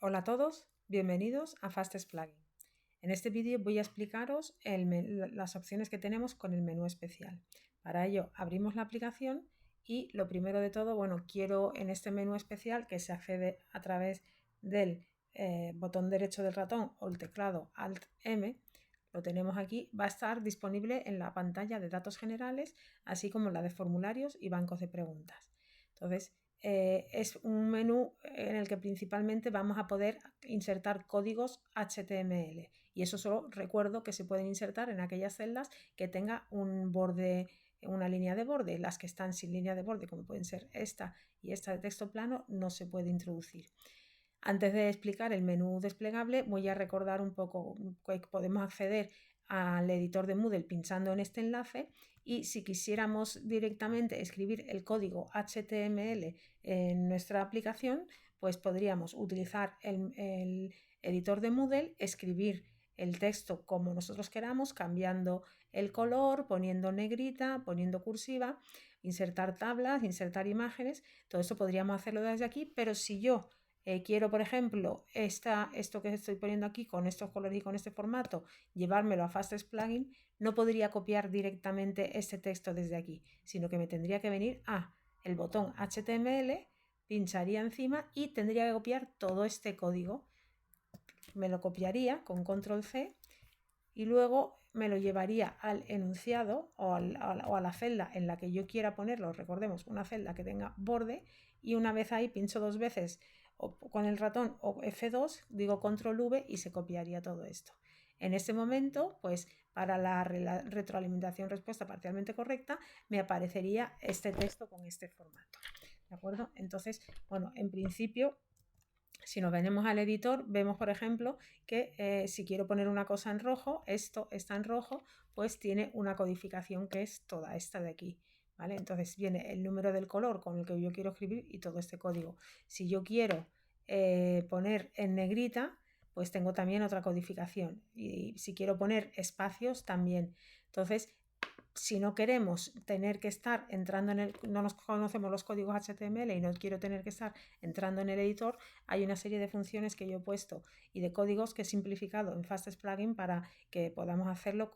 Hola a todos, bienvenidos a Fastest Plugin. En este vídeo voy a explicaros las opciones que tenemos con el menú especial. Para ello abrimos la aplicación y lo primero de todo, quiero en este menú especial que se accede a través del botón derecho del ratón o el teclado Alt-M, lo tenemos aquí, va a estar disponible en la pantalla de datos generales, así como la de formularios y bancos de preguntas. Entonces, es un menú en el que principalmente vamos a poder insertar códigos HTML y eso solo recuerdo que se pueden insertar en aquellas celdas que tenga un borde, una línea de borde. Las que están sin línea de borde, como pueden ser esta y esta de texto plano, no se puede introducir. Antes de explicar el menú desplegable, voy a recordar un poco que podemos acceder al editor de Moodle pinchando en este enlace y si quisiéramos directamente escribir el código HTML en nuestra aplicación, pues podríamos utilizar el editor de Moodle, escribir el texto como nosotros queramos, cambiando el color, poniendo negrita, poniendo cursiva, insertar tablas, insertar imágenes. Todo esto podríamos hacerlo desde aquí, pero si yo quiero, por ejemplo, esto que estoy poniendo aquí con estos colores y con este formato, llevármelo a Fastest Plugin, no podría copiar directamente este texto desde aquí, sino que me tendría que venir a el botón HTML, pincharía encima y tendría que copiar todo este código. Me lo copiaría con Control C y luego me lo llevaría al enunciado o a la celda en la que yo quiera ponerlo. Recordemos, una celda que tenga borde, y una vez ahí pincho dos veces o con el ratón o F2, digo Control V y se copiaría todo esto. En este momento, pues para la retroalimentación respuesta parcialmente correcta, me aparecería este texto con este formato. ¿De acuerdo? Entonces, en principio, si nos venimos al editor, vemos, por ejemplo, que si quiero poner una cosa en rojo, esto está en rojo, pues tiene una codificación que es toda esta de aquí, ¿vale? Entonces viene el número del color con el que yo quiero escribir y todo este código. Si yo quiero poner en negrita, pues tengo también otra codificación. Y si quiero poner espacios, también. Entonces, si no queremos tener que estar entrando no nos conocemos los códigos HTML y no quiero tener que estar entrando en el editor, hay una serie de funciones que yo he puesto y de códigos que he simplificado en Fastest Plugin para que podamos hacerlo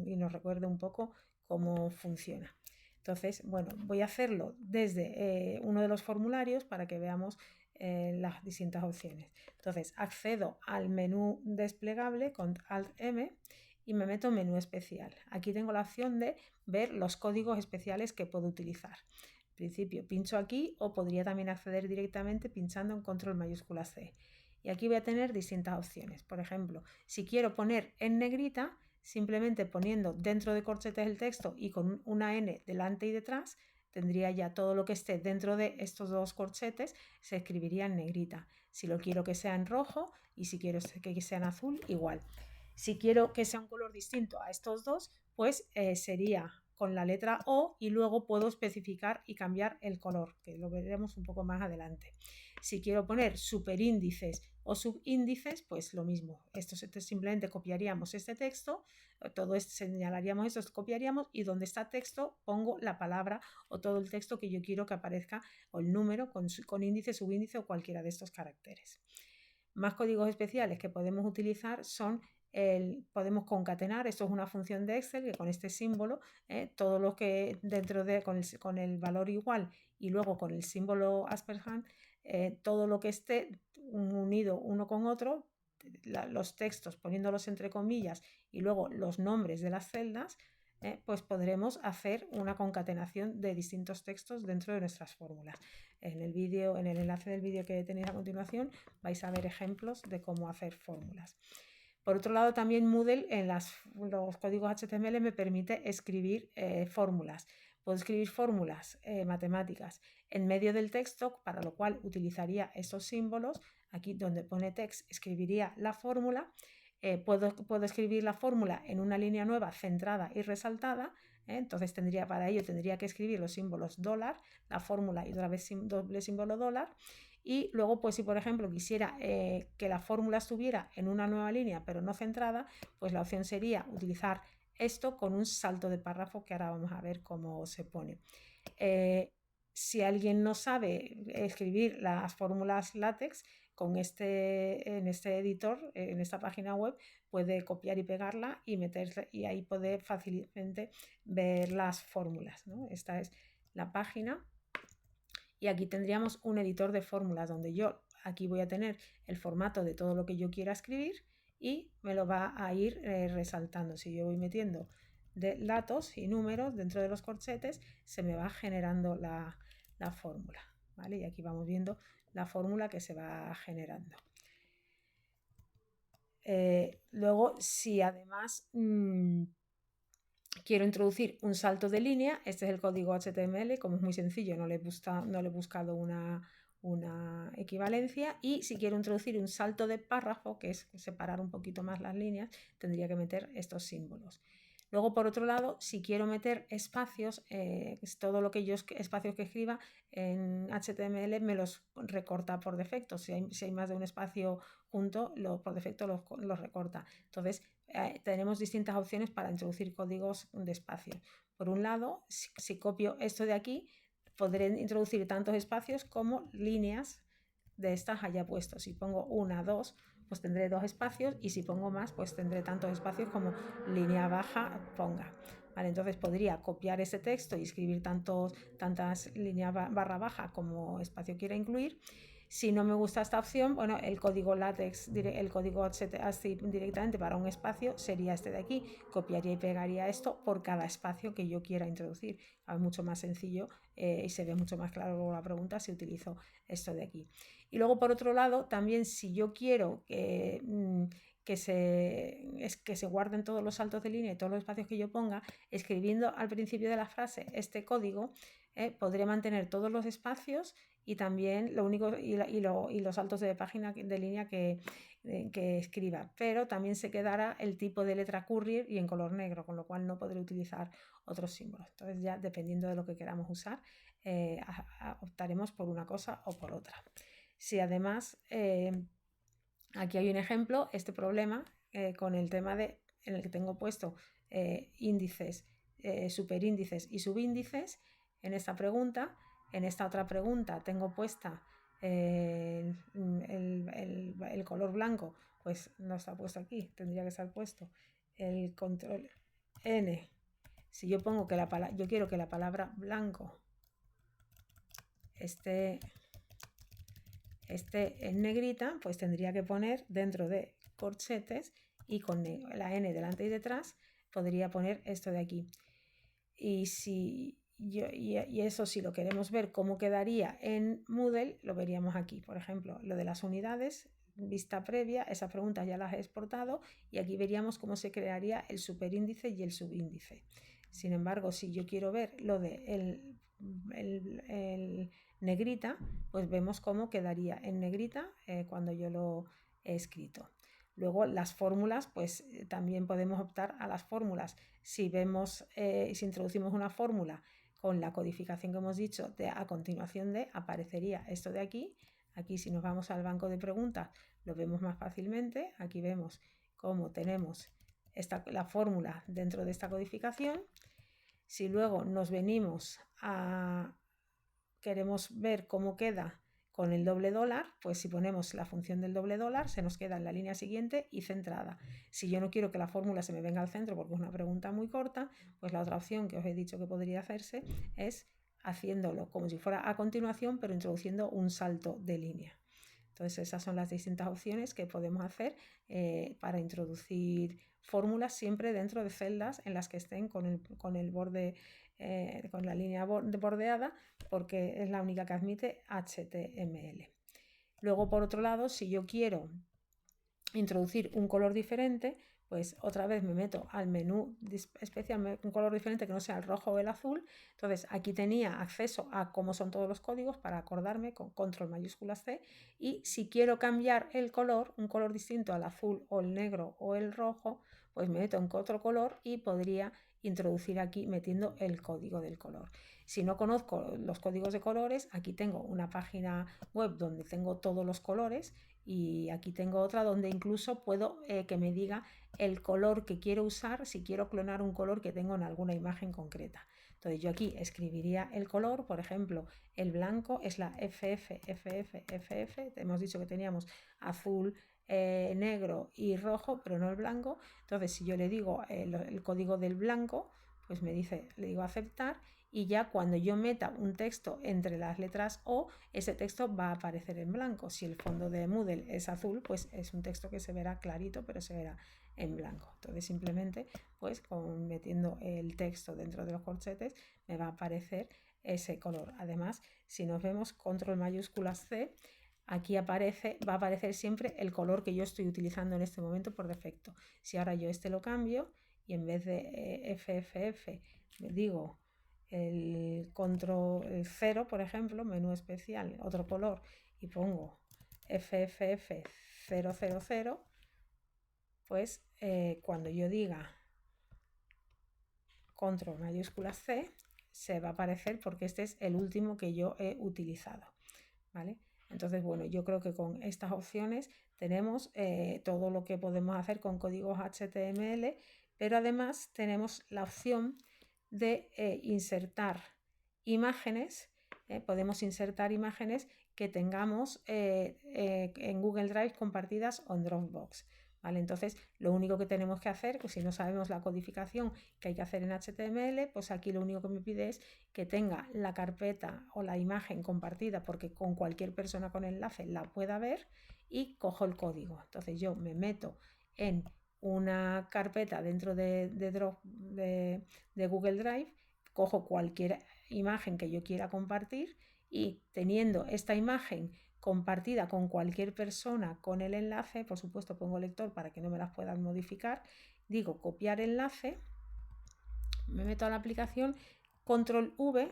y nos recuerde un poco cómo funciona. Entonces, voy a hacerlo desde uno de los formularios para que veamos las distintas opciones. Entonces, accedo al menú desplegable con Alt-M y me meto en menú especial. Aquí tengo la opción de ver los códigos especiales que puedo utilizar. En principio pincho aquí o podría también acceder directamente pinchando en control mayúscula C. Y aquí voy a tener distintas opciones. Por ejemplo, si quiero poner en negrita, simplemente poniendo dentro de corchetes el texto y con una N delante y detrás, tendría ya todo lo que esté dentro de estos dos corchetes, se escribiría en negrita. Si lo quiero que sea en rojo y si quiero que sea en azul, igual. Si quiero que sea un color distinto a estos dos, pues sería con la letra O y luego puedo especificar y cambiar el color, que lo veremos un poco más adelante. Si quiero poner superíndices o subíndices, pues lo mismo. Esto simplemente copiaríamos este texto, todo esto señalaríamos esto, copiaríamos y donde está texto pongo la palabra o todo el texto que yo quiero que aparezca o el número con índice, subíndice o cualquiera de estos caracteres. Más códigos especiales que podemos utilizar son podemos concatenar, esto es una función de Excel que con este símbolo, todo lo que dentro de, con el valor igual y luego con el símbolo asperhand, todo lo que esté unido uno con otro, los textos poniéndolos entre comillas y luego los nombres de las celdas, pues podremos hacer una concatenación de distintos textos dentro de nuestras fórmulas. En el enlace del vídeo que tenéis a continuación vais a ver ejemplos de cómo hacer fórmulas. Por otro lado, también Moodle en los códigos HTML me permite escribir fórmulas. Puedo escribir fórmulas matemáticas en medio del texto, para lo cual utilizaría esos símbolos. Aquí donde pone text escribiría la fórmula. Puedo escribir la fórmula en una línea nueva centrada y resaltada. Entonces para ello tendría que escribir los símbolos dólar, la fórmula y otra vez doble símbolo dólar. Y luego, pues si por ejemplo quisiera que la fórmula estuviera en una nueva línea pero no centrada, pues la opción sería utilizar esto con un salto de párrafo, que ahora vamos a ver cómo se pone. Si alguien no sabe escribir las fórmulas LaTeX, en este editor, en esta página web, puede copiar y pegarla y meterse, y ahí puede fácilmente ver las fórmulas, ¿no? Esta es la página y aquí tendríamos un editor de fórmulas donde yo aquí voy a tener el formato de todo lo que yo quiera escribir y me lo va a ir resaltando. Si yo voy metiendo datos y números dentro de los corchetes, se me va generando la fórmula, ¿vale? Y aquí vamos viendo la fórmula que se va generando. Luego, si además quiero introducir un salto de línea, este es el código HTML, como es muy sencillo, no le he buscado una equivalencia, y si quiero introducir un salto de párrafo, que es separar un poquito más las líneas, tendría que meter estos símbolos. Luego, por otro lado, si quiero meter espacios, todo lo que espacios que escriba en HTML me los recorta por defecto. Si hay más de un espacio junto, por defecto los recorta. Entonces, tenemos distintas opciones para introducir códigos de espacio. Por un lado, si copio esto de aquí, podré introducir tantos espacios como líneas de estas haya puesto. Si pongo 1, 2, pues tendré 2 espacios, y si pongo más, pues tendré tantos espacios como línea baja ponga. Vale, entonces podría copiar ese texto y escribir tantas líneas barra baja como espacio quiera incluir. Si no me gusta esta opción, bueno, el código LaTeX, el código así directamente para un espacio sería este de aquí. Copiaría y pegaría esto por cada espacio que yo quiera introducir. Es mucho más sencillo y se ve mucho más claro la pregunta si utilizo esto de aquí. Y luego, por otro lado, también si yo quiero que se guarden todos los saltos de línea y todos los espacios que yo ponga, escribiendo al principio de la frase este código, podré mantener todos los espacios y también los saltos de página de línea que escriba, pero también se quedará el tipo de letra Courier y en color negro, con lo cual no podré utilizar otros símbolos. Entonces, ya dependiendo de lo que queramos usar, optaremos por una cosa o por otra. Si además, aquí hay un ejemplo, este problema con el tema en el que tengo puesto índices, superíndices y subíndices en esta pregunta. En esta otra pregunta tengo puesta el color blanco, pues no está puesto aquí, tendría que estar puesto el control N. Si yo pongo que yo quiero que la palabra blanco esté en negrita, pues tendría que poner dentro de corchetes y con la N delante y detrás podría poner esto de aquí. Y eso, si lo queremos ver cómo quedaría en Moodle, lo veríamos aquí. Por ejemplo, lo de las unidades, vista previa, esas preguntas ya las he exportado y aquí veríamos cómo se crearía el superíndice y el subíndice. Sin embargo, si yo quiero ver lo de el negrita, pues vemos cómo quedaría en negrita cuando yo lo he escrito. Luego, las fórmulas, pues también podemos optar a las fórmulas. Si introducimos una fórmula con la codificación que hemos dicho, a continuación aparecería esto de aquí. Aquí, si nos vamos al banco de preguntas, lo vemos más fácilmente. Aquí vemos cómo tenemos la fórmula dentro de esta codificación. Si luego nos venimos queremos ver cómo queda con el doble dólar, pues si ponemos la función del doble dólar, se nos queda en la línea siguiente y centrada. Si yo no quiero que la fórmula se me venga al centro porque es una pregunta muy corta, pues la otra opción que os he dicho que podría hacerse es haciéndolo como si fuera a continuación, pero introduciendo un salto de línea. Entonces, esas son las distintas opciones que podemos hacer para introducir fórmulas siempre dentro de celdas en las que estén con el borde, con la línea bordeada, porque es la única que admite HTML. Luego, por otro lado, si yo quiero introducir un color diferente, pues otra vez me meto al menú especial, un color diferente que no sea el rojo o el azul. Entonces aquí tenía acceso a cómo son todos los códigos para acordarme con control mayúsculas C, y si quiero cambiar el color, un color distinto al azul o el negro o el rojo, pues me meto en otro color y podría introducir aquí metiendo el código del color. Si no conozco los códigos de colores, aquí tengo una página web donde tengo todos los colores, y aquí tengo otra donde incluso puedo que me diga el color que quiero usar si quiero clonar un color que tengo en alguna imagen concreta. Entonces yo aquí escribiría el color, por ejemplo, el blanco es la FF. Hemos dicho que teníamos azul, negro y rojo, pero no el blanco. Entonces si yo le digo el código del blanco, pues me dice, le digo aceptar, y ya cuando yo meta un texto entre las letras O, ese texto va a aparecer en blanco. Si el fondo de Moodle es azul, pues es un texto que se verá clarito, pero se verá en blanco. Entonces simplemente pues metiendo el texto dentro de los corchetes me va a aparecer ese color. Además, si nos vemos control mayúsculas C, aquí va a aparecer siempre el color que yo estoy utilizando en este momento por defecto. Si ahora yo lo cambio y en vez de FFF me digo el control 0, por ejemplo, menú especial, otro color, y pongo FFF000, pues cuando yo diga control mayúsculas C, se va a aparecer porque este es el último que yo he utilizado, ¿vale? Entonces, bueno, yo creo que con estas opciones tenemos todo lo que podemos hacer con códigos HTML, pero además tenemos la opción de insertar imágenes. Podemos insertar imágenes que tengamos en Google Drive compartidas o en Dropbox. ¿Vale? Entonces, lo único que tenemos que hacer, pues si no sabemos la codificación que hay que hacer en HTML, pues aquí lo único que me pide es que tenga la carpeta o la imagen compartida, porque con cualquier persona con enlace la pueda ver, y cojo el código. Entonces yo me meto en una carpeta dentro de Google Drive, cojo cualquier imagen que yo quiera compartir y teniendo esta imagen compartida con cualquier persona con el enlace, por supuesto pongo lector para que no me las puedan modificar, digo copiar enlace, me meto a la aplicación, control V,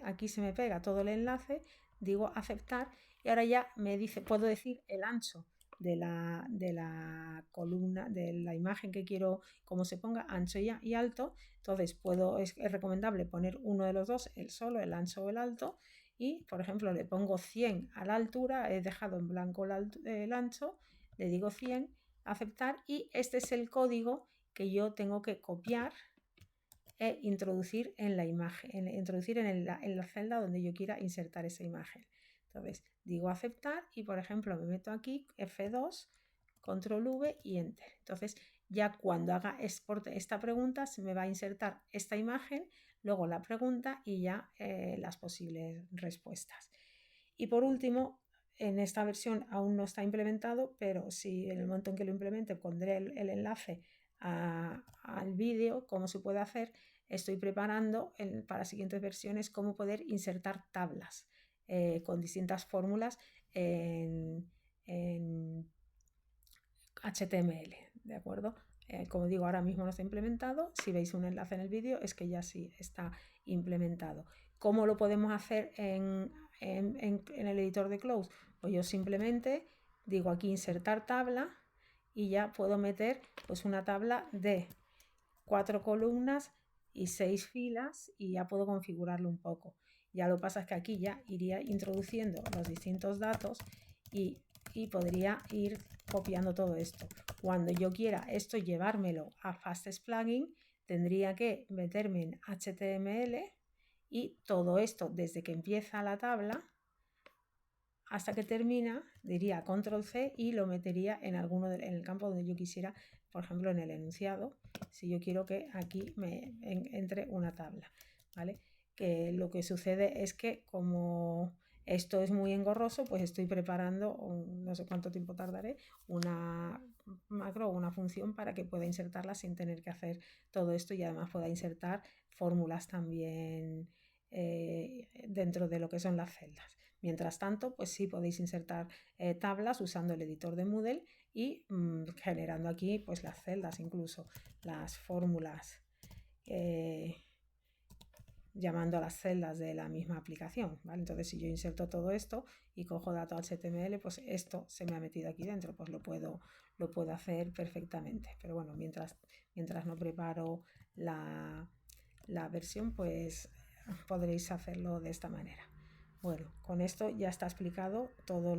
aquí se me pega todo el enlace, digo aceptar, y ahora ya me dice, puedo decir el ancho de la columna, de la imagen que quiero, como se ponga, ancho y alto. Entonces es recomendable poner uno de los dos, el solo, el ancho o el alto, y por ejemplo le pongo 100 a la altura, he dejado en blanco el ancho, le digo 100, aceptar, y este es el código que yo tengo que copiar e introducir en la imagen, introducir en la celda donde yo quiera insertar esa imagen. Entonces digo aceptar y por ejemplo me meto aquí F2, control V y enter. Entonces ya cuando haga exporte esta pregunta se me va a insertar esta imagen, luego la pregunta y ya las posibles respuestas. Y por último, en esta versión aún no está implementado, pero si en el momento en que lo implemente pondré el enlace al vídeo, cómo se puede hacer. Estoy preparando para siguientes versiones cómo poder insertar tablas con distintas fórmulas en HTML, ¿de acuerdo? Como digo, ahora mismo no está implementado. Si veis un enlace en el vídeo es que ya sí está implementado. ¿Cómo lo podemos hacer en el editor de Close? Pues yo simplemente digo aquí insertar tabla y ya puedo meter pues una tabla de 4 columnas y 6 filas y ya puedo configurarlo un poco. Ya lo que pasa es que aquí ya iría introduciendo los distintos datos y podría ir copiando todo esto. Cuando yo quiera esto llevármelo a Fastest Plugin, tendría que meterme en HTML y todo esto desde que empieza la tabla hasta que termina, diría control C y lo metería en el campo donde yo quisiera, por ejemplo en el enunciado, si yo quiero que aquí me entre una tabla, ¿vale? Que lo que sucede es que como esto es muy engorroso, pues estoy preparando, no sé cuánto tiempo tardaré, una macro o una función para que pueda insertarla sin tener que hacer todo esto y además pueda insertar fórmulas también dentro de lo que son las celdas. Mientras tanto, pues sí podéis insertar tablas usando el editor de Moodle y generando aquí pues las celdas, incluso las fórmulas, llamando a las celdas de la misma aplicación, ¿vale? Entonces si yo inserto todo esto y cojo datos HTML, pues esto se me ha metido aquí dentro, pues lo puedo hacer perfectamente. Pero bueno, mientras no preparo la versión, pues podréis hacerlo de esta manera. Bueno, con esto ya está explicado todo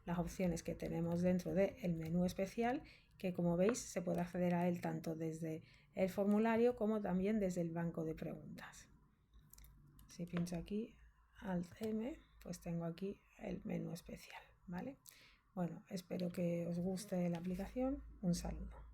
las opciones que tenemos dentro del menú especial, que como veis se puede acceder a él tanto desde el formulario como también desde el banco de preguntas. Si pincho aquí Alt M, pues tengo aquí el menú especial, ¿vale? Bueno, espero que os guste la aplicación. Un saludo.